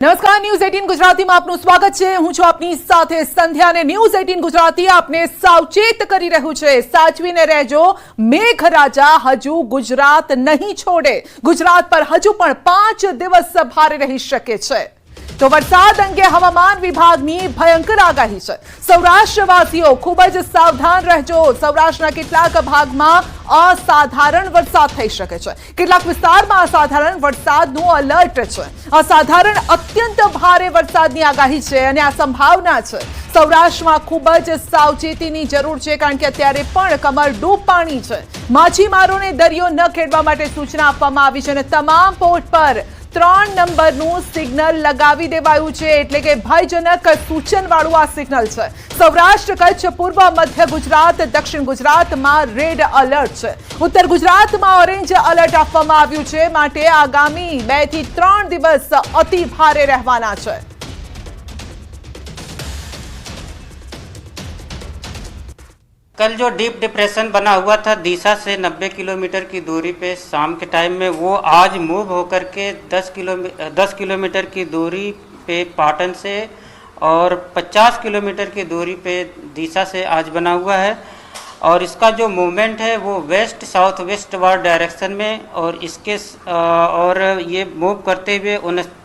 નમસ્કાર ન્યૂઝ 18 ગુજરાતીમાં આપનું સ્વાગત છે। હું છું આપની સાથે સંધ્યા અને ન્યૂઝ 18 ગુજરાતી આપને સાવચેત કરી રહ્યું છે। સાચવીને રહેજો, મેઘરાજા હજુ ગુજરાત નહીં છોડે। ગુજરાત પર હજુ પણ 5 દિવસ ભારે રહી શકે છે। તો વરસાદ અંગે હવામાન વિભાગની ભયંકર આગાહી છે। સૌરાષ્ટ્રવાસીઓ ખૂબ જ સાવધાન રહેજો। સૌરાષ્ટ્રના કેટલાક ભાગમાં અસાધારણ વરસાદ થઈ શકે છે। કેટલાક વિસ્તારમાં અસાધારણ વરસાદનું એલર્ટ છે। અસાધારણ અત્યંત ભારે વરસાદની આગાહી છે અને આ સંભાવના છે। સૌરાષ્ટ્રમાં ખૂબ જ સાવચેતીની જરૂર છે કારણ કે અત્યારે પણ કમરડૂબ પાણી છે। માછીમારોને દરિયો ન ખેડવા માટે સૂચના આપવામાં આવી છે અને તમામ પોર્ટ પર 3 નંબરનું સિગ્નલ લગાવી દેવાયું છે, એટલે કે ભયજનક સૂચનવાળું આ સિગ્નલ છે। સૌરાષ્ટ્ર, કચ્છ, પૂર્વ મધ્ય ગુજરાત, દક્ષિણ ગુજરાતમાં રેડ એલર્ટ છે। ઉત્તર ગુજરાતમાં ઓરેન્જ એલર્ટ આપવામાં આવ્યું છે, માટે આગામી 2 થી 3 દિવસ અતિ ભારે રહેવાના છે। कल जो डीप डिप्रेशन बना हुआ था दिशा से 90 किलोमीटर की दूरी पे शाम के टाइम में, वो आज मूव होकर के 10 किलोमीटर की दूरी पे पाटन से और 50 किलोमीटर की दूरी पे दिशा से आज बना हुआ है। और इसका जो मूवमेंट है वो west south west ward direction में, और ये मूव करते हुए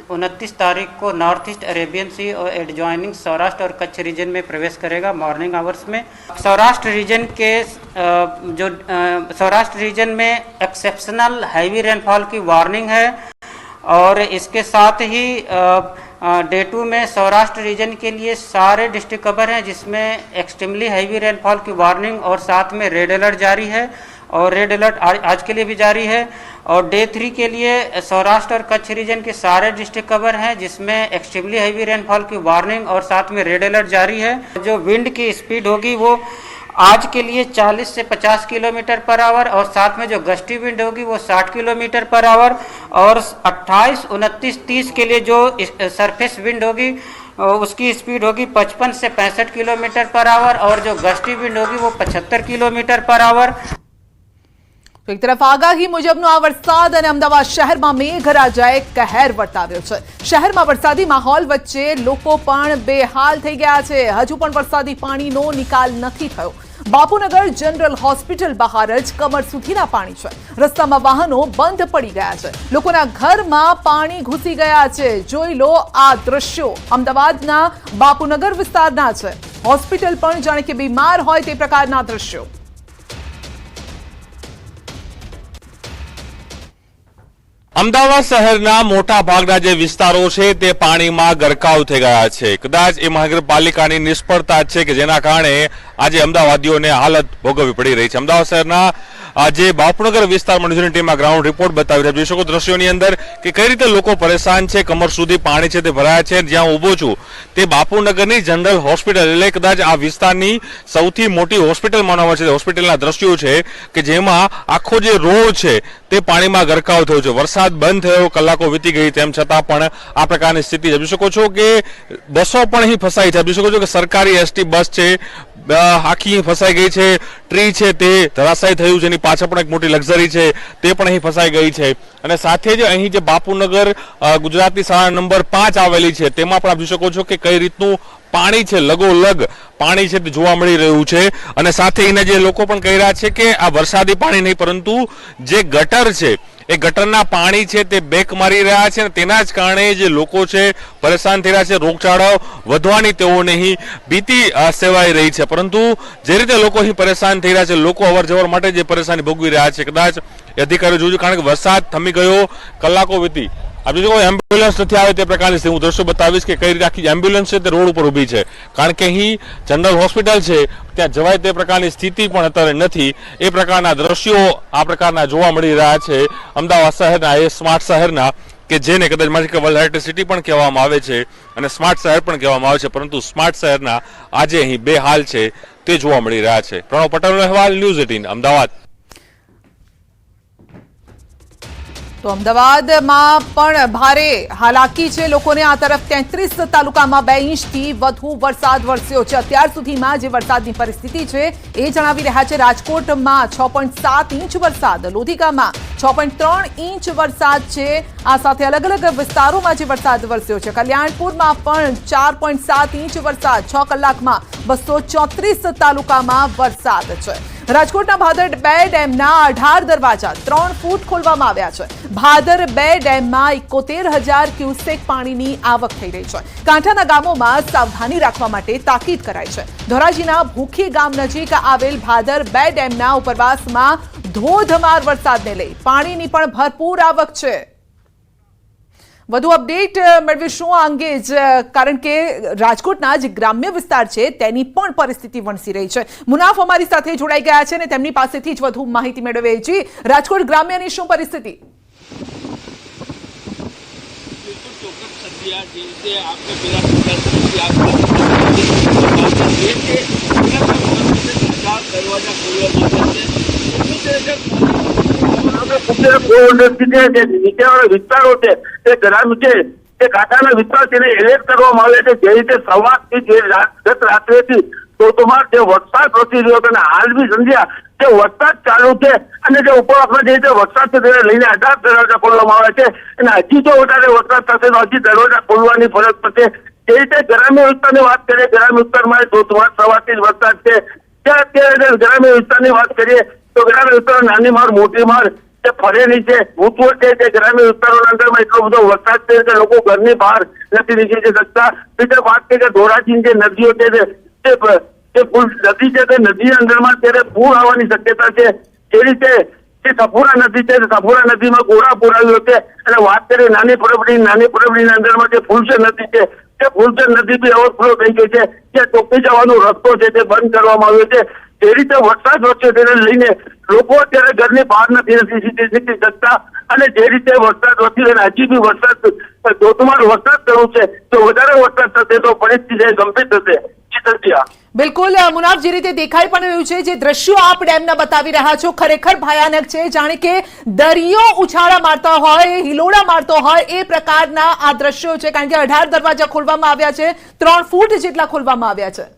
29 तारीख को नॉर्थ ईस्ट अरेबियन सी और एडजॉइनिंग सौराष्ट्र और कच्छ रीजन में प्रवेश करेगा मॉर्निंग आवर्स में। सौराष्ट्र रीजन में एक्सेप्शनल हैवी रेनफॉल की वार्निंग है। और इसके साथ ही डे 2 में सौराष्ट्र रीजन के लिए सारे डिस्ट्रिक्ट कवर हैं, जिसमें एक्सट्रीमली हैवी रेनफॉल की वार्निंग और साथ में रेड अलर्ट जारी है। और रेड अलर्ट आज के लिए भी जारी है। और डे 3 के लिए सौराष्ट्र और कच्छ रीजन के सारे डिस्ट्रिक्ट कवर हैं, जिसमें एक्सट्रीमली हैवी रेनफॉल की वार्निंग और साथ में रेड अलर्ट जारी है। जो विंड की स्पीड होगी वो आज के लिए 40 से 50 किलोमीटर पर आवर, और साथ में जो गस्टी विंड होगी वो 60 किलोमीटर पर आवर। और 28, 29, 30 के लिए जो सरफेस विंड होगी उसकी स्पीड होगी 55 से 65 किलोमीटर पर आवर, और जो गस्टी विंड होगी वो 75 किलोमीटर पर आवर। એક તરફ આગાહી મુજબનો આ વરસાદ અને અમદાવાદ શહેરમાં મેઘરાજાએ કહેર વર્તાવ્યો છે। શહેરમાં વરસાદી માહોલ વચ્ચે લોકો પણ બેહાલ થઈ ગયા છે। હજુ પણ વરસાદી પાણીનો નિકાલ નથી થયો। બાપુનગર જનરલ હોસ્પિટલ બહાર જ કમર સુધીના પાણી છે। રસ્તામાં વાહનો બંધ પડી ગયા છે। લોકોના ઘરમાં પાણી ઘૂસી ગયા છે। જોઈ લો આ દ્રશ્યો અમદાવાદના બાપુનગર વિસ્તારના છે। હોસ્પિટલ પણ જાણે કે બીમાર હોય તે પ્રકારના દ્રશ્યો। અમદાવાદ શહેરના મોટા ભાગના જે વિસ્તારો છે તે પાણીમાં ગરકાવ થઈ ગયા છે। કદાચ એ મહાનગરપાલિકાની નિષ્ફળતા છે કે જેના કારણે આજે અમદાવાદીઓને હાલત ભોગવવી પડી રહી છે। અમદાવાદ શહેરના જે બાપુનગર વિસ્તારમાં ન્યૂઝ ટીમમાં ગ્રાઉન્ડ રિપોર્ટ બતાવી રહ્યા જોઈ શકો દ્રશ્યોની અંદર કે કઈ રીતે લોકો પરેશાન છે। કમર સુધી પાણી છે તે ભરાયા છે। જ્યાં ઊભો છું તે બાપુનગરની જનરલ હોસ્પિટલ, એટલે કદાચ આ વિસ્તારની સૌથી મોટી હોસ્પિટલ માનવામાં આવે છે। હોસ્પિટલના દ્રશ્યો છે કે જેમાં આખો જે રોડ છે તે પાણીમાં ગરકાવ થયો છે। વરસાદ બંધ થયો, કલાકો વીતી ગઈ, તેમ છતાં પણ આ પ્રકારની સ્થિતિ જોઈ શકો છો કે બસો પણ અહીં ફસાઈ છે। જોઈ શકો છો કે સરકારી એસટી બસ છે આખી ફસાઈ ગઈ છે। ટ્રી છે તે ધરાશાયી થયું છે, એની પાછળ પણ એક મોટી લક્ઝરી છે તે પણ અહીં ફસાઈ ગઈ છે। અને સાથે જ અહીં જે બાપુનગર ગુજરાતની શાળા નંબર 5 આવેલી છે તેમાં પણ આપ જોઈ શકો છો કે કઈ રીતનું પાણી છે, લગોલગ પાણી છે તે જોવા મળી રહ્યું છે। અને સાથે એને જે લોકો પણ કહી રહ્યા છે કે આ વરસાદી પાણી નહીં પરંતુ જે ગટર છે એ ગટરના પાણી છે તે બેક મારી રહ્યા છે, અને તેના જ કારણે જે લોકો છે પરેશાન થઈ રહ્યા છે। રોગચાળો વધવાની તેઓને અહીં ભીતિ સેવાઈ રહી છે। પરંતુ જે રીતે લોકો અહીં પરેશાન થઈ રહ્યા છે, લોકો અવર જવર માટે જે પરેશાની ભોગવી રહ્યા છે, કદાચ અધિકારીઓ જોયું કારણ કે વરસાદ થમી ગયો, કલાકો વીતી। आप जो एम्ब्युलन्स नहीं आए ते प्रकार से हूँ दृश्य बतावीश कि कई रीते आखी एम्ब्युलन्स है रोड पर उभी है, कारण के अहीं जनरल होस्पिटल है त्या जवाय ते प्रकारनी स्थिति पण अत्यारे नथी। ए प्रकारना दृश्यो आ प्रकारना जोवा मळी रह्या छे अमदावाद शहेरना, ए स्मार्ट शहेरना के जेने कदाच मारी के वर्ल्ड सिटी पण कहेवामां आवे छे अने स्मार्ट शहेर पण कहेवामां आवे छे, परंतु स्मार्ट शहेरना आजे अहीं बेहाल छे ते जोवा मळी रह्या छे। प्रणव पटेलनो अहेवाल, न्यूज़ 18 अमदावाद। તો અમદાવાદમાં પણ ભારે હાલાકી છે લોકોને। આ તરફ 33 તાલુકામાં 2 ઇંચથી વધુ વરસાદ વરસ્યો છે। અત્યાર સુધીમાં જે વરસાદની પરિસ્થિતિ છે એ જણાવી રહ્યા છે। રાજકોટમાં 6.7 ઇંચ વરસાદ, લોધિકામાં 6.3 ઇંચ વરસાદ છે। આ સાથે અલગ અલગ વિસ્તારોમાં જે વરસાદ વરસ્યો છે। કલ્યાણપુરમાં પણ 4.7 ઇંચ વરસાદ, 6 કલાકમાં 234 તાલુકામાં વરસાદ છે। રાજકોટના ભાદર 2 ડેમના 18 દરવાજા 3 ફૂટ ખોલવામાં આવ્યા છે। ભાદર 2 ડેમમાં 71,000 ક્યુસેક પાણીની આવક થઈ રહી છે। કાંઠાના ગામોમાં સાવધાની રાખવા માટે તાકીદ કરાઈ છે। ધોરાજીના ભૂખી ગામ નજીક આવેલ ભાદર 2 ડેમના ઉપરવાસમાં ધોધમાર વરસાદને લઈ પાણીની પણ ભરપૂર આવક છે। વધુ અપડેટ મેળવીશું આ અંગે જ, કારણ કે રાજકોટના જે ગ્રામ્ય વિસ્તાર છે તેની પણ પરિસ્થિતિ વણસી રહી છે। મુનાફ અમારી સાથે જોડાઈ ગયા છે અને તેમની પાસેથી જ વધુ માહિતી મેળવીએ છીએ। રાજકોટ ગ્રામ્યની શું પરિસ્થિતિ? વિસ્તારો છે તે ગ્રામ્ય છે તે કાંઠાના વિસ્તાર તેને એલર્ટ કરવામાં આવે છે। જે રીતે સવારથી જે ગત રાત્રેથી ધોધમાર જે વરસાદ વરસી રહ્યો હતો અને હાલ બી સંધ્યા જે વરસાદ ચાલુ છે અને જે ઉપરવાસમાં જે રીતે વરસાદ છે તેને લઈને 18 દરવાજા ખોલવામાં આવે છે અને હજી જો વધારે વરસાદ થશે તો હજી દરવાજા ખોલવાની ફરજ પડશે। જે રીતે ગ્રામ્ય વિસ્તારની વાત કરીએ, ગ્રામ્ય વિસ્તારમાં ધોધમાર સવારથી જ વરસાદ છે। ત્યાં અત્યારે ગ્રામ્ય વિસ્તારની વાત કરીએ તો ગ્રામ્ય વિસ્તાર નાની માર મોટી માર જે ફરેલી છે, ભૂતવો છે, તે ગ્રામ્ય વિસ્તારોના અંદરમાં એટલો બધો વરસાદ છે કે લોકો ઘરની બહાર નથી નીકળી શકતા। બીજી વાત છે કે ધોરાજી જે નદીઓ છે તે પુલ નદી છે તે નદીના અંદરમાં ત્યારે પૂર આવવાની શક્યતા છે। જે રીતે જે સફુરા નદી છે સફુરા નદીમાં ઘોડાપૂર આવ્યો છે અને વાત કરીએ નાની પરબડીના અંદરમાં જે ફૂલસર નદી છે તે ફૂલસર નદી બી ઓવરફ્લો થઈ ગઈ છે। ત્યાં ટોપી જવાનો રસ્તો છે તે બંધ કરવામાં આવ્યો છે। જે રીતે વરસાદ વચ્ચે તેને લઈને લોકો અત્યારે ઘરની બહાર નથી નીકળી શકતા અને જે રીતે વરસાદ વધી અને હજી બી વરસાદ ધોધમાર વરસાદ થયો છે તો વધારે વરસાદ થશે તો પરિસ્થિતિ ગંભીર થશે। બિલકુલ મુનાફ, જે રીતે દેખાઈ પણ રહ્યું છે, જે દ્રશ્યો આપ ડેમના બતાવી રહ્યા છો ખરેખર ભયાનક છે। જાણે કે દરિયો ઉછાળા મારતા હોય, હિલોડા મારતો હોય એ પ્રકારના આ દ્રશ્યો છે, કારણ કે 18 દરવાજા ખોલવામાં આવ્યા છે, 3 ફૂટ જેટલા ખોલવામાં આવ્યા છે।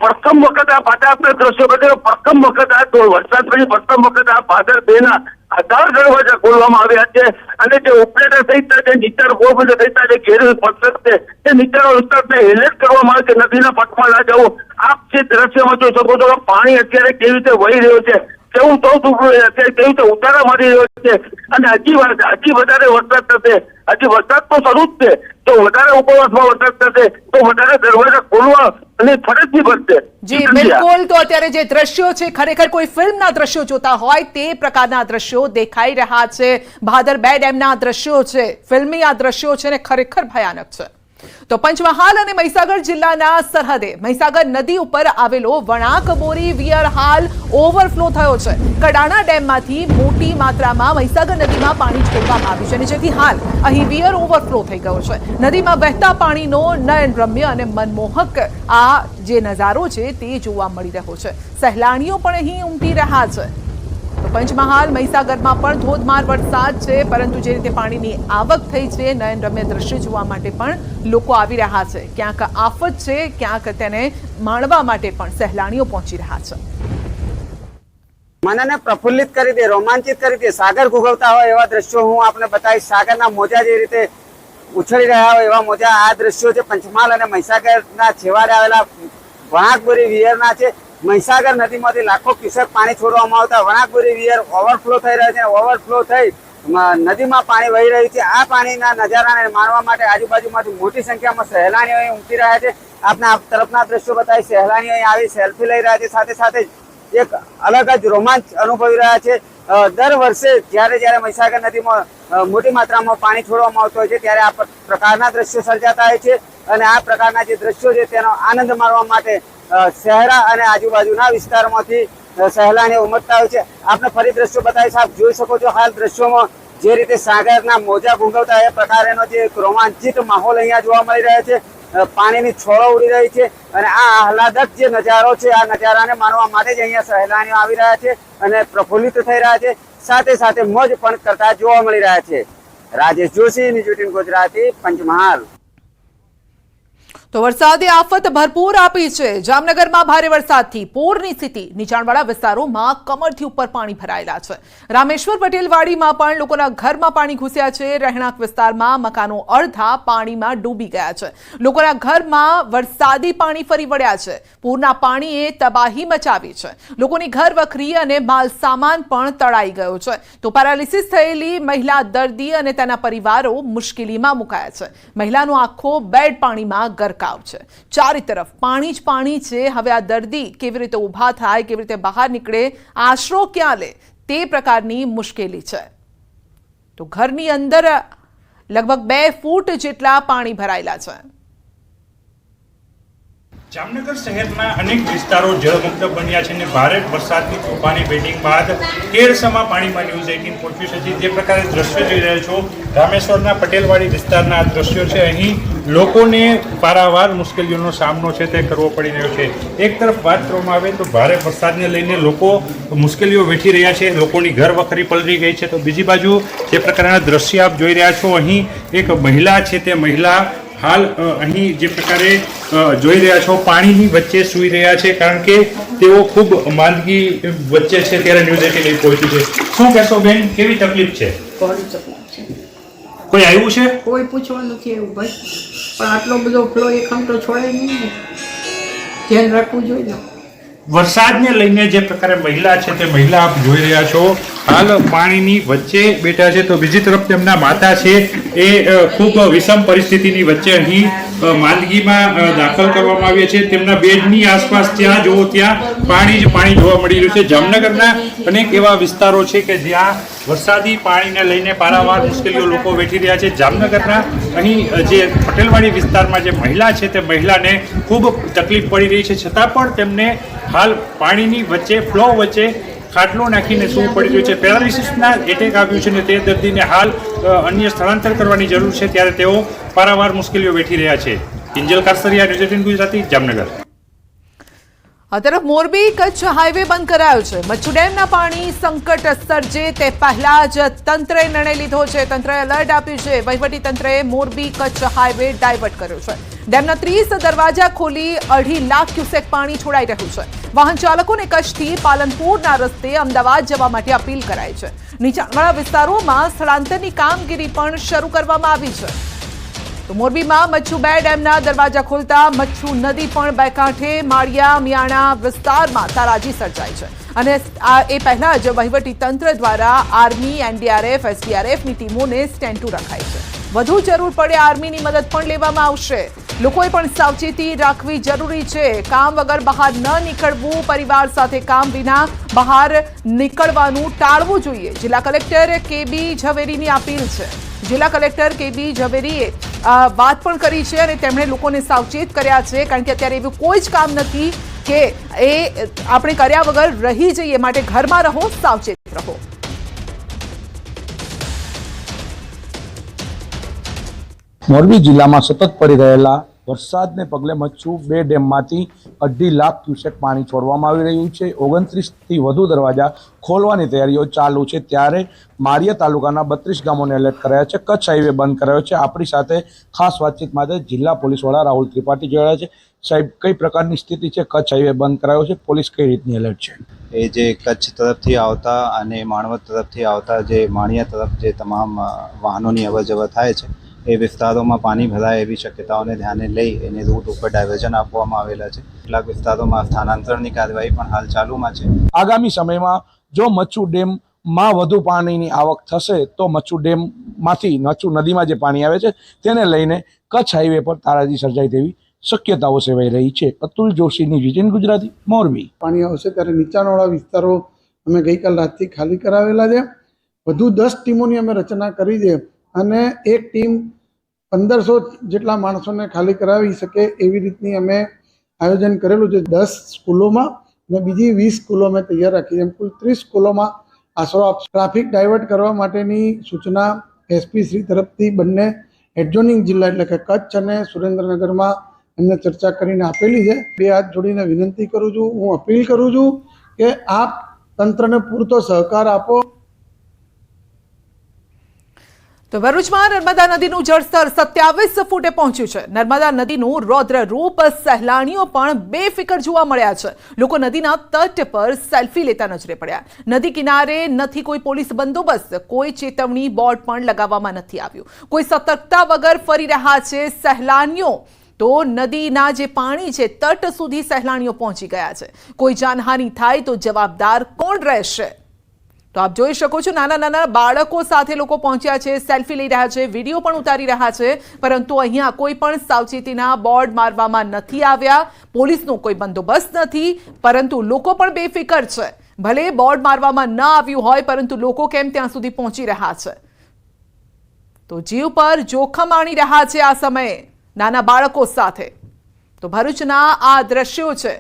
પ્રથમ વખત આ ભાદર દ્રશ્યો બતાવ્યો, પ્રથમ વખત આ વરસાદ પછી પ્રથમ વખત આ ભાદર 2 ના 18 દરવાજા ખોલવામાં આવ્યા છે અને જે ઓપરેટર સહિત જે નીચાણ પોરબંદર સહિત જે ઘેરી પથ્થર છે તે નીચાણો વિસ્તારને એલર્ટ કરવામાં આવે છે નદીના પટમાં ના જવું। આપ જે દ્રશ્યમાં જોઈ શકો છો પાણી અત્યારે કેવી રીતે વહી રહ્યો છે, કેવું સૌ અત્યારે કેવી રીતે ઉતારા મારી રહ્યો છે અને હજી વધારે વરસાદ થશે। હજી વરસાદ તો શરૂ જ છે, જો વધારે ઉપરવાસમાં વરસાદ થશે તો વધારે દરવાજા ખોલવા અને ફરજથી બનશે। જી બિલકુલ, તો અત્યારે જે દ્રશ્યો છે ખરેખર કોઈ ફિલ્મના દ્રશ્યો જોતા હોય તે પ્રકારના દ્રશ્યો દેખાઈ રહ્યા છે। ભાદર 2 ડેમના દ્રશ્યો છે, ફિલ્મી આ દ્રશ્યો છે અને ખરેખર ભયાનક છે। તો પંચમહાલ અને મહીસાગર જિલ્લાના સરહદે મહીસાગર નદી ઉપર આવેલો વણાક બોરી વિયર હાલ ઓવરફ્લો થયો છે। કડાણા ડેમમાંથી મોટી માત્રામાં મહીસાગર નદીમાં પાણી છોડવામાં આવ્યું છે અને જેથી હાલ અહીં વિયર ઓવરફ્લો થઈ ગયો છે। નદીમાં વહેતા પાણીનો નયનરમ્ય અને મનમોહક આ જે નજારો છે તે જોવા મળી રહ્યો છે। સહેલાણીઓ પણ અહીં ઉમટી રહ્યા છે। તો પંચમહાલ મહીસાગરમાં પણ ધોધમાર વરસાદ છે, પરંતુ જે રીતે પાણીની આવક થઈ છે, નયનરમ્ય દ્રશ્ય જોવા માટે પણ લોકો આવી રહ્યા છે। ક્યાંક આફત છે, ક્યાંક તેને માણવા માટે પણ સહેલાણીઓ પહોંચી રહ્યા છે। મનને પ્રફુલ્લિત કરી દે, રોમાંચિત કરી દે, સાગર ઘૂઘવતા હોય એવા દ્રશ્યો હું આપને બતાવીશ। સાગરના મોજા જે રીતે ઉછળી રહ્યા હોય એવા મોજા આ દ્રશ્યો છે પંચમહાલ અને મહીસાગરના છેવાડે આવેલા વણાકબોરી વિયરના છે। મહીસાગર નદીમાંથી લાખો ક્યુસેક પાણી છોડવામાં આવતા વણાકબોરી વિયર ઓવરફ્લો થઈ રહ્યા છે। ઓવરફ્લો થઈ નદીમાં પાણી વહી રહ્યું છે। આ પાણીના નજારાને માણવા માટે આજુબાજુમાંથી મોટી સંખ્યામાં સહેલાણીઓ અહીં ઉમટી રહ્યા છે। આપને આ તરફના દ્રશ્યો બતાવી, સહેલાણીઓ અહીં આવી સેલ્ફી લઈ રહ્યા છે, સાથે સાથે એક અલગ જ રોમાંચ અનુભવી રહ્યા છે। દર વર્ષે જ્યારે મહીસાગર નદીમાં મોટી માત્રામાં પાણી છોડવામાં આવતું હોય છે ત્યારે આ પ્રકારના દ્રશ્યો સર્જાતા હોય છે અને આ પ્રકારના જે દ્રશ્યો છે તેનો આનંદ માણવા માટે શહેરા અને આજુબાજુના વિસ્તારોમાંથી સહેલાણીઓ ઉમટતા હોય છે। આપને ફરી દ્રશ્યો બતાવીશ, આપ જોઈ શકો છો હાલ દ્રશ્યોમાં જે રીતે સાગરના મોજા ઘૂંઘવતા એ પ્રકારેનો જે રોમાંચિત માહોલ અહીંયા જોવા મળી રહ્યો છે। પાણીની છોડો ઉડી રહી છે અને આ આહલાદક જે નજારો છે આ નજારાને માણવા માટે જ અહીંયા સહેલાણીઓ આવી રહ્યા છે અને પ્રફુલ્લિત થઈ રહ્યા છે। સાથે સાથે મોજ પણ કરતા જોવા મળી રહ્યા છે. રાજેશ જોશી, ન્યૂઝ 18 ગુજરાતી, પંચમહાલ. તો વરસાદે આફત ભરપૂર આપી છે. જામનગરમાં ભારે વરસાદથી પૂરની સ્થિતિ. નીચાણવાળા વિસ્તારોમાં કમરથી ઉપર પાણી ભરાયેલા છે. રામેશ્વર પટેલવાડીમાં પણ લોકોના ઘરમાં પાણી ઘૂસ્યા છે. રહેણાંક વિસ્તારમાં મકાનો અડધા પાણીમાં ડૂબી ગયા છે. લોકોના ઘરમાં વરસાદી પાણી ફરી વળ્યા છે. પૂરના પાણીએ તબાહી મચાવી છે. લોકોની ઘર વખરી અને માલ સામાન પણ તળાઈ ગયો છે. તો પેરાલિસિસ થયેલી મહિલા દર્દી અને તેના પરિવારો મુશ્કેલીમાં મુકાયા છે. મહિલાનો આખો બેડ પાણીમાં ગરકાવ છે. ચારે તરફ પાણી જ પાણી છે. હવે આ દર્દી કેવી રીતે ઊભા થાય, કેવી રીતે બહાર નીકળે, આશરો ક્યાં લે, તે પ્રકારની મુશ્કેલી છે. તો ઘરની અંદર લગભગ 2 ફૂટ જેટલા પાણી ભરાયેલા છે. જામનગર શહેરના અનેક વિસ્તારો જળમુક્ત બન્યા છે અને ભારે વરસાદની તોફાની બેટિંગ બાદ કેરસમા પાણીમાં ન્યૂઝ 18 પહોંચ્યું છે. જે પ્રકારે દ્રશ્યો જોઈ રહ્યા છો, રામેશ્વરના પટેલવાડી વિસ્તારના આ દ્રશ્યો છે. અહીં લોકોને પારાવાર મુશ્કેલીઓનો સામનો છે તે કરવો પડી રહ્યો છે. એક તરફ વાત કરવામાં આવે તો ભારે વરસાદને લઈને લોકો મુશ્કેલીઓ વેઠી રહ્યા છે. લોકોની ઘર વખરી પલળી ગઈ છે. તો બીજી બાજુ જે પ્રકારના દ્રશ્ય આપ જોઈ રહ્યા છો, અહીં એક મહિલા છે, તે મહિલા હાલ અહીં જે પ્રકારે જોઈ રહ્યા છો પાણીની વચ્ચે સૂઈ રહ્યા છે, કારણ કે તેઓ ખૂબ માંદગી વચ્ચે છે. ત્યારે ન્યૂઝ 18 પહોંચ્યું છે. શું કહેશો બેન, કેવી તકલીફ છે? ઘણી તકલીફ છે. કોઈ આવ્યું છે? કોઈ પૂછવા નથી એવું ભાઈ, પણ આટલો બધો ફ્લો એકમ તો છોડે નહીં ને, ધ્યાન રાખવું જોઈએ. વરસાદને લઈને જે પ્રકારે મહિલા છે તે મહિલા આપ જોઈ રહ્યા છો હાલ પાણીની વચ્ચે બેઠા છે. તો બીજી તરફ તેમના માતા છે એ ખૂબ વિષમ પરિસ્થિતિની વચ્ચે અહીં માંદગીમાં દાખલ કરવામાં આવ્યા છે. તેમના બેડની આસપાસ જ્યાં જુઓ ત્યાં પાણી જ પાણી જોવા મળી રહ્યું છે. જામનગરના અનેક એવા વિસ્તારો છે કે જ્યાં વરસાદી પાણીને લઈને પારાવાર મુશ્કેલીઓ લોકો વેઠી રહ્યા છે. જામનગરના અહીં જે પટેલવાડી વિસ્તારમાં જે મહિલા છે તે મહિલાને ખૂબ તકલીફ પડી રહી છે, છતાં પણ તેમને હાલ પાણીની વચ્ચે ફ્લો વચ્ચે ખાટલો નાખીને સૂવું પડી રહ્યું છે. પેરાલિસિસના એટેક આવ્યું છે અને તે દર્દીને હાલ અન્ય સ્થળાંતર કરવાની જરૂર છે. ત્યારે તેઓ પારાવાર મુશ્કેલીઓ વેઠી રહ્યા છે. કિંજલ કારસરિયા, ન્યૂઝ 18 ગુજરાતી, જામનગર. આ તરફ મોરબી કચ્છ હાઈવે બંધ કરાયો છે. મચ્છુ ડેમના પાણી સંકટ સર્જે તે પહેલા જ તંત્રએ નિર્ણય લીધો છે. તંત્રએ એલર્ટ આપ્યું છે. વહીવટી તંત્રએ મોરબી કચ્છ હાઈવે ડાયવર્ટ કર્યો છે. ડેમના 30 દરવાજા ખોલી 2.5 લાખ ક્યુસેક પાણી છોડાઈ રહ્યું છે. વાહન ચાલકોને કચ્છથી પાલનપુરના રસ્તે અમદાવાદ જવા માટે અપીલ કરાઈ છે. નીચાણવાળા વિસ્તારોમાં સ્થળાંતરની કામગીરી પણ શરૂ કરવામાં આવી છે. તો મોરબીમાં મચ્છુ 2 ડેમના દરવાજા ખોલતા મચ્છુ નદી પણ બે કાંઠે માળિયા મિયાણા વિસ્તારમાં તારાજી સર્જાઈ છે. અને એ પહેલા જ વહીવટી તંત્ર દ્વારા આર્મી, એનડીઆરએફ, એસડીઆરએફની ટીમોને સ્ટેન્ડ ટુ રખાઈ છે. વધુ જરૂર પડે આર્મીની મદદ પણ લેવામાં આવશે. લોકોએ પણ સાવચેતી રાખવી જરૂરી છે. કામ વગર બહાર ન નીકળવું, પરિવાર સાથે કામ વિના બહાર નીકળવાનું ટાળવું જોઈએ. જિલ્લા કલેક્ટર કેબી ઝવેરીની અપીલ છે. જિલ્લા કલેક્ટર કેબી ઝવેરીએ વાત પણ કરી છે અને તેમણે લોકોને સાવચેત કર્યા છે, કારણ કે અત્યારે એવું કોઈ જ કામ નથી કે એ આપણે કર્યા વગર રહી જઈએ. માટે ઘરમાં રહો, સાવચેત રહો. મોરબી જિલ્લામાં સતત પડી રહેલા વરસાદને પગલે મચ્છુ 2 ડેમમાંથી 2.5 લાખ ક્યુસેક પાણી છોડવામાં આવી રહ્યું છે. 29થી વધુ દરવાજા ખોલવાની તૈયારીઓ ચાલુ છે. ત્યારે માળિયા તાલુકાના 32 ગામોને એલર્ટ કરાયા છે. કચ્છ હાઈવે બંધ કરાયો છે. આપણી સાથે ખાસ વાતચીત માટે જિલ્લા પોલીસ વડા રાહુલ ત્રિપાઠી જોડાયા છે. સાહેબ, કઈ પ્રકારની સ્થિતિ છે? કચ્છ હાઈવે બંધ કરાયો છે, પોલીસ કઈ રીતની એલર્ટ છે? એ જે કચ્છ તરફથી આવતા અને માણવત તરફથી આવતા જે માળિયા તરફ જે તમામ વાહનોની અવરજવર થાય છે, એ વિસ્તારોમાં પાણી ભરાય એવી શક્યતાઓને ધ્યાને લઈ એને રૂટ ઉપર ડાયવર્ઝન આપવામાં આવેલા છે. કેટલાક વિસ્તારોમાં સ્થાનાંતરણની કાર્યવાહી પણ હાલ ચાલુમાં છે. આગામી સમયમાં જો મચ્છુ ડેમમાં વધુ પાણીની આવક થશે તો મચ્છુ ડેમમાંથી મચ્છુ નદીમાં જે પાણી આવે છે તેને લઈને કચ્છ હાઈવે પર તારાજી સર્જાય તેવી શક્યતાઓ સેવાઈ રહી છે. અતુલ જોશીની ન્યૂઝ 18 ગુજરાતી, મોરબી. પાણી આવશે ત્યારે નીચાણવાળા વિસ્તારો અમે ગઈકાલ રાતથી ખાલી કરાવેલા છે. વધુ 10 ટીમોની અમે રચના કરી છે અને એક ટીમ 1500 જેટલા માણસોને ખાલી કરાવી શકે એવી રીતની અમે આયોજન કરેલું છે 10 સ્કૂલોમાં અને બીજી 20 સ્કૂલો અમે તૈયાર રાખી છે. કુલ 30 સ્કૂલોમાં આશરો આપશે. ટ્રાફિક ડાયવર્ટ કરવા માટેની સૂચના એસપી શ્રી તરફથી બંને એડજોનિંગ જિલ્લા એટલે કે કચ્છ અને સુરેન્દ્રનગરમાં એમને ચર્ચા કરીને આપેલી છે. 2 હાથ જોડીને વિનંતી કરું છું, હું અપીલ કરું છું કે આપ તંત્રને પૂરતો સહકાર આપો. તો ભરૂચમાં નર્મદા નદીનું જળસ્તર 27 ફૂટે પહોંચ્યું છે. નર્મદા નદીનું રૌદ્ર રૂપ સહેલાણીઓ પણ બેફિકર જોવા મળ્યા છે. લોકો નદીના તટ પર સેલ્ફી લેતા નજરે પડ્યા. નદી કિનારે નથી કોઈ પોલીસ બંદોબસ્ત, કોઈ ચેતવણી બોર્ડ પણ લગાવવામાં નથી આવ્યું. કોઈ સતર્કતા વગર ફરી રહ્યા છે સહેલાણીઓ. તો નદીના જે પાણી છે તટ સુધી સહેલાણીઓ પહોંચી ગયા છે. કોઈ જાનહાનિ થાય તો જવાબદાર કોણ રહેશે? તો આપ જોઈ શકો છો, નાના નાના બાળકો સાથે લોકો પહોંચ્યા છે, સેલ્ફી લઈ રહ્યા છે, વિડીયો પણ ઉતારી રહ્યા છે, પરંતુ અહીંયા કોઈ પણ સાવચેતીના બોર્ડ મારવામાં નથી આવ્યા. પોલીસનો કોઈ બંદોબસ્ત નથી, પરંતુ લોકો પણ બેફિકર છે. ભલે બોર્ડ મારવામાં ન આવ્યું હોય, પરંતુ લોકો કેમ ત્યાં સુધી પહોંચી રહ્યા છે? તો જીવ પર જોખમ આણી રહ્યા છે આ સમયે નાના બાળકો સાથે. તો ભરૂચના આ દ્રશ્યો છે.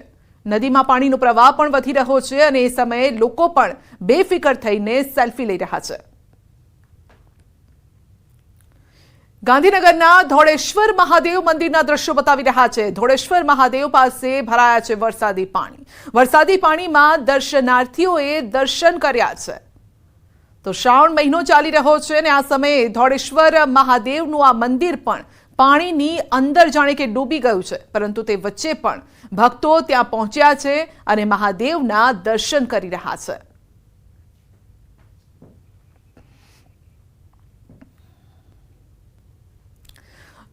નદીમાં પાણીનો પ્રવાહ પણ વધી રહ્યો છે અને એ સમયે લોકો પણ બેફિકર થઈને સેલ્ફી લઈ રહ્યા છે. ગાંધીનગરના ધોળેશ્વર મહાદેવ મંદિરના દ્રશ્યો બતાવી રહ્યા છે. ધોળેશ્વર મહાદેવ પાસે ભરાયા છે વરસાદી પાણી. વરસાદી પાણીમાં દર્શનાર્થીઓએ દર્શન કર્યા છે. તો શ્રાવણ મહિનો ચાલી રહ્યો છે અને આ સમયે ધોળેશ્વર મહાદેવનું આ મંદિર પણ પાણીની અંદર જાણે કે ડૂબી ગયું છે, પરંતુ તે વચ્ચે પણ ભક્તો ત્યાં પહોંચ્યા છે અને મહાદેવના દર્શન કરી રહ્યા છે.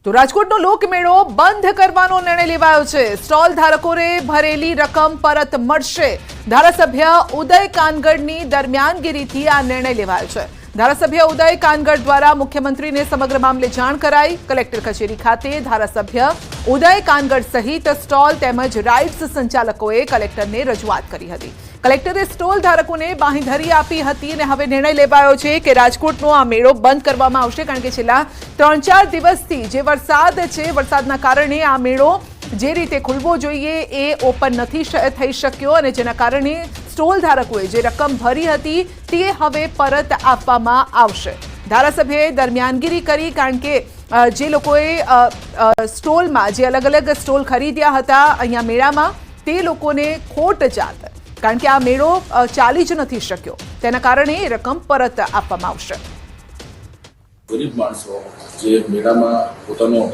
તો રાજકોટનો લોકમેળો બંધ કરવાનો નિર્ણય લેવાયો છે. સ્ટોલ ધારકોને ભરેલી રકમ પરત મળશે. ધારાસભ્ય ઉદય કાનગડની દરમિયાનગીરીથી આ નિર્ણય લેવાયો છે. ધારાસભ્ય ઉદય કાનગડ દ્વારા મુખ્યમંત્રીને સમગ્ર મામલે જાણ કરાઈ. કલેક્ટર કચેરી ખાતે ધારાસભ્ય ઉદય કાનગડ સહિત સ્ટોલ તેમજ રાઇડ્સ સંચાલકોએ કલેક્ટરને રજૂઆત કરી હતી. કલેક્ટરે સ્ટોલ ધારકોને બાંહેધરી આપી હતી અને હવે નિર્ણય લેવાયો છે કે રાજકોટનો આ મેળો બંધ કરવામાં આવશે, કારણ કે છેલ્લા 3-4 દિવસથી જે વરસાદ છે, વરસાદના કારણે આ મેળો જે રીતે ખુલવો જોઈએ એ ઓપન નથી થઈ શક્યો અને જેના કારણે સ્ટોલ ધારકોએ જે રકમ ભરી હતી તે હવે પરત આપવામાં આવશે. ધારાસભ્યએ દરમિયાનગીરી કરી, કારણ કે જે લોકોએ સ્ટોલમાં જે અલગ અલગ સ્ટોલ ખરીદ્યા હતા અહીંયા મેળામાં તે લોકોને ખોટ જાત, કારણ કે આ મેળો ચાલી જ નથી શક્યો, તેના કારણે એ રકમ પરત આપવામાં આવશે. ગરીબ માણસો જે મેળામાં પોતાનો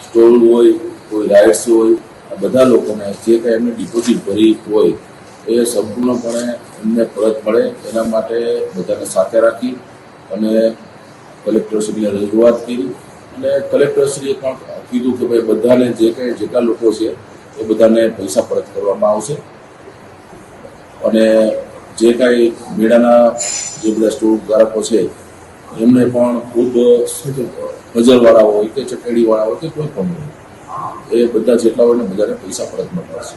સ્ટોલ હોય, કોઈ રાઇડ્સ હોય, આ બધા લોકોને જે કંઈ એમને ડિપોઝિટ ભરી હોય એ સંપૂર્ણપણે એમને પરત મળે એના માટે બધાને સાથે રાખી અને કલેક્ટરશ્રીને રજૂઆત કરી અને કલેક્ટરશ્રીએ પણ કીધું કે ભાઈ બધાને જે કંઈ જેટલા લોકો છે એ બધાને પૈસા પરત કરવામાં આવશે અને જે કાંઈ મેળાના જે બધા સ્ટોલ ધારકો છે એમને પણ ખૂબ ગઝલવાળા હોય કે ચકેડીવાળા હોય કે કોઈ પણ હોય એ બધા જેટલા હોય ને બધાને પૈસા પરત મળશે.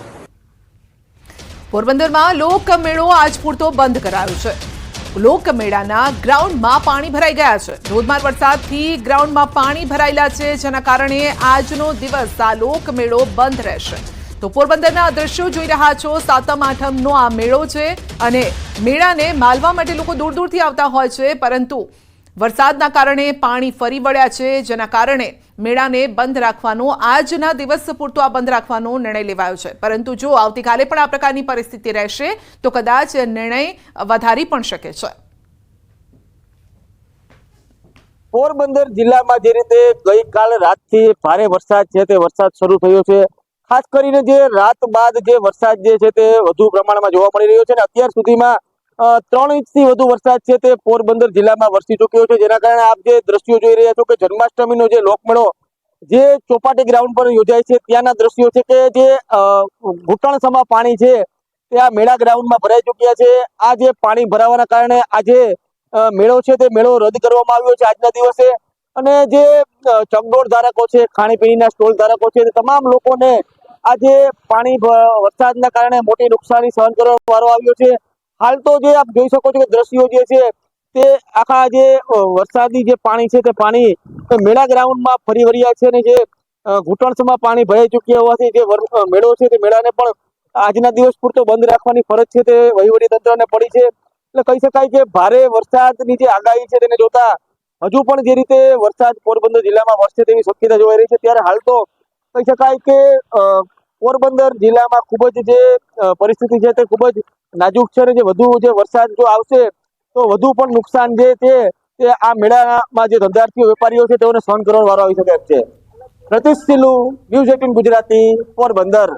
પોરબંદરમાં લોકમેળો આજ પૂરતો બંધ કરાયો છે. લોકમેળાના ગ્રાઉન્ડમાં પાણી ભરાઈ ગયા છે. ધોધમાર વરસાદથી ગ્રાઉન્ડમાં પાણી ભરાયેલા છે, જેના કારણે આજનો દિવસ આ લોકમેળો બંધ રહેશે. તો પોરબંદરના દ્રશ્યો જોઈ રહ્યા છો. 7મ 8મનો આ મેળો છે અને મેળાને માલવા માટે લોકો દૂર દૂરથી આવતા હોય છે, પરંતુ વરસાદના કારણે પાણી ફરી વળ્યા છે, જેના કારણે મેળાને બંધ રાખવાનો, આજના દિવસ પૂરતો આ બંધ રાખવાનો નિર્ણય લેવાયો છે. પરંતુ જો આવતીકાલે પણ આ પ્રકારની પરિસ્થિતિ રહેશે તો કદાચ નિર્ણય વધારી પણ શકે છે. પોરબંદર જિલ્લામાં જે રીતે ગઈકાલ રાતથી ભારે વરસાદ છે તે વરસાદ શરૂ થયો છે. ખાસ કરીને જે રાત બાદ જે વરસાદ જે છે તે વધુ પ્રમાણમાં જોવા મળી રહ્યો છે અને અત્યાર સુધીમાં 3 ઇંચથી વધુ વરસાદ છે તે પોરબંદર જિલ્લામાં વરસી ચૂક્યો છે, જેના કારણે આપ જે દ્રશ્યો જોઈ રહ્યા છો કે જન્માષ્ટમીનો જે લોકમેળો જે ચોપાટી ગ્રાઉન્ડ પર યોજાય છે ત્યાંના દ્રશ્યો છે કે જે ઘૂંટણસમા પાણી છે તે આ મેળા ગ્રાઉન્ડમાં ભરાઈ ચૂક્યા છે. આ જે પાણી ભરાવાના કારણે આ જે મેળો છે તે મેળો રદ કરવામાં આવ્યો છે આજના દિવસે અને જે ચકડોળ ધારકો છે, ખાણીપીણીના સ્ટોલ ધારકો છે, તમામ લોકોને આ જે પાણી વરસાદના કારણે મોટી નુકસાની સહન કરવાનો વારો આવ્યો છે. હાલ તો જે આપ જોઈ શકો છો કે દ્રશ્યો જે છે તે આખા જે વરસાદી જે પાણી છે તે પાણી મેળા ગ્રાઉન્ડમાં ફરી વળ્યા છે અને જે ઘૂંટણસમાં પાણી ભરાઈ ચૂક્યા હોવાથી જે મેળો છે તે મેળાને પણ આજના દિવસ પૂરતો બંધ રાખવાની ફરજ છે તે વહીવટીતંત્રને પડી છે. એટલે કહી શકાય કે ભારે વરસાદની જે આગાહી છે તેને જોતા હજુ પણ જે રીતે વરસાદ પોરબંદર જિલ્લામાં વરસે તેવી શક્યતા જોવાઈ રહી છે, ત્યારે હાલ તો કહી શકાય કે પોરબંદર જિલ્લામાં ખૂબ જ જે પરિસ્થિતિ છે તે ખૂબ જ નાજુક છે અને જે વધુ જે વરસાદ જો આવશે તો વધુ પણ નુકસાન જે તે તે આ મેળામાં જે ધંધાર્થીઓ વેપારીઓ છે તેઓને સહન કરવાનો વારો આવી શકે એમ છે. પ્રતિશ સિલુ, ન્યૂઝ 18 ગુજરાતી, પોરબંદર.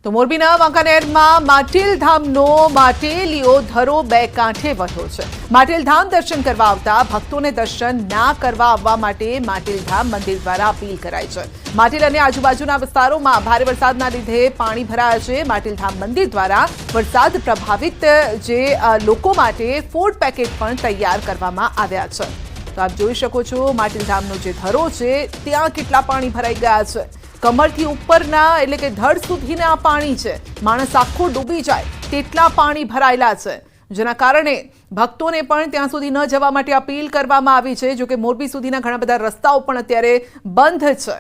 તો મોરબીના વાંકાનેરમાં માટેલ ધામનો માટેલીઓ ધરો બે કાંઠે વધ્યો છે. માટેલ ધામ દર્શન કરવા આવતા ભક્તોને દર્શન ના કરવા આવવા માટે માટેલ ધામ મંદિર દ્વારા અપીલ કરાઈ છે. માટેલ અને આજુબાજુના વિસ્તારોમાં ભારે વરસાદના લીધે પાણી ભરાયા છે. માટેલ ધામ મંદિર દ્વારા વરસાદ પ્રભાવિત જે લોકો માટે ફૂડ પેકેટ પણ તૈયાર કરવામાં આવ્યા છે. તો આપ જોઈ શકો છો માટેલ ધામનો જે ધરો છે ત્યાં કેટલા પાણી ભરાઈ ગયા છે. કમરથી ઉપરના એટલે કે ધડ સુધીના પાણી છે. માણસ આખો ડૂબી જાય તેટલા પાણી ભરાયેલા છે, જેના કારણે ભક્તોને પણ ત્યાં સુધી ન જવા માટે અપીલ કરવામાં આવી છે. જોકે મોરબી સુધીના ઘણા બધા રસ્તાઓ પણ અત્યારે બંધ છે.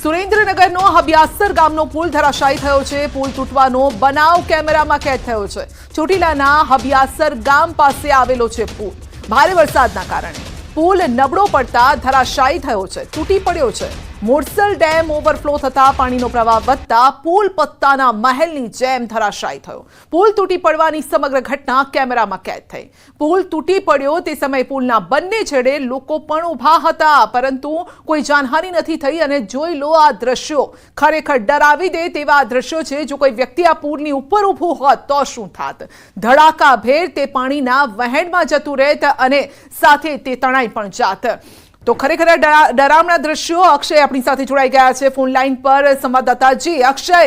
સુરેન્દ્રનગરનો હબિયાસર ગામનો પુલ ધરાશાયી થયો છે. પુલ તૂટવાનો બનાવ કેમેરામાં કેદ થયો છે. ચોટીલાના હબિયાસર ગામ પાસે આવેલો છે પુલ. ભારે વરસાદના કારણે પુલ નબળો પડતા ધરાશાયી થયો છે, તૂટી પડ્યો છે. મોરસલ ડેમ ઓવરફ્લો થતા પાણીનો પ્રવાહ વધતા પુલ પત્તાના મહેલની જેમ ધરાશાયી થયો. પુલ તૂટી પડવાની સમગ્ર ઘટના કેમેરામાં કેદ થઈ. પુલ તૂટી પડ્યો તે સમયે પુલના બંને છેડે લોકો પણ ઊભા હતા, પરંતુ કોઈ જાનહાનિ નથી થઈ. અને જોઈ લો આ દ્રશ્યો, ખરેખર ડરાવી દે તેવા આ દ્રશ્યો છે. જો કોઈ વ્યક્તિ આ પુલની ઉપર ઊભું હોત તો શું થાત? ધડાકાભેર તે પાણીના વહેણમાં જતું રહેત અને સાથે તે તણાઈ પણ જાત. તો ખરેખર ડરામણા દ્રશ્યો. અક્ષય આપણી સાથે જોડાઈ ગયા છે ફોન લાઈન પર. સંવાદદાતાજી અક્ષય,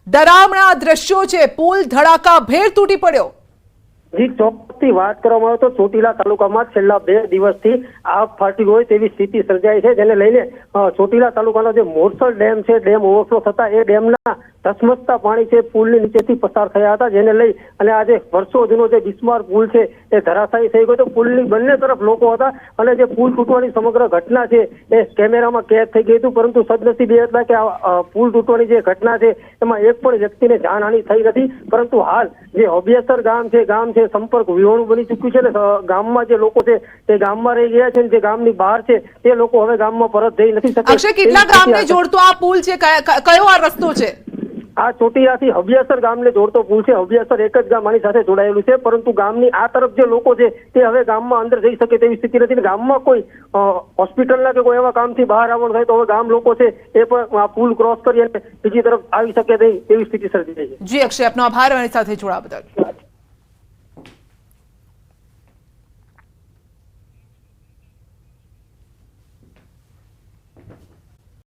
ડરામણા દ્રશ્યો છે, પુલ ધડાકાભેર તૂટી પડ્યો. જી, ચોક્કસથી વાત કરવામાં આવે તો ચોટીલા તાલુકામાં છેલ્લા 2 દિવસથી આગ ફાટી હોય તેવી સ્થિતિ સર્જાઈ છે, જેને લઈને ચોટીલા તાલુકાનો જે મોરસલ ડેમ છે, ડેમ ઓવરફ્લો થતા એ ડેમના ધસમસતા પાણી છે પુલની નીચેથી પસાર થયા હતા, જેને લઈ અને આજે વર્ષો જૂનો જે બિસ્માર પુલ છે એ ધરાશાયી થઈ ગયો. તો પુલની બંને તરફ લોકો હતા અને જે પુલ તૂટવાની સમગ્ર ઘટના છે એ કેમેરામાં કેદ થઈ ગઈ હતું. પરંતુ સદનસીબે હતા કે આ પુલ તૂટવાની જે ઘટના છે એમાં એક પણ વ્યક્તિને જાનહાનિ થઈ નથી. પરંતુ હાલ જે હબિયાસર ગામ છે સંપર્ક વિહોણું બની ચૂક્યું છે ને ગામમાં જે લોકો છે તે ગામમાં રહી ગયા છે અને જે ગામની બહાર છે તે લોકો હવે ગામમાં પરત જઈ નથી શકતા. અક્ષય, કેટલા ગામને જોડતો આ પુલ છે? કયો આ રસ્તો છે? આ ચોટીલાથી હબિયાસર ગામને જોડતો પુલ છે. હબિયાસર એક જ ગામ આની સાથે જોડાયેલું છે, પરંતુ ગામની આ તરફ જે લોકો છે તે હવે ગામમાં અંદર જઈ શકે તેવી સ્થિતિ નથી. ગામમાં કોઈ હોસ્પિટલના કે કોઈ એવા કામથી બહાર આવવાનું થાય તો હવે ગામ લોકો છે એ પણ આ પુલ ક્રોસ કરી અને બીજી તરફ આવી શકે નહીં તેવી સ્થિતિ સર્જાઈ છે. જી અક્ષય, આપનો આભાર અમારી સાથે જોડાવા બદલ.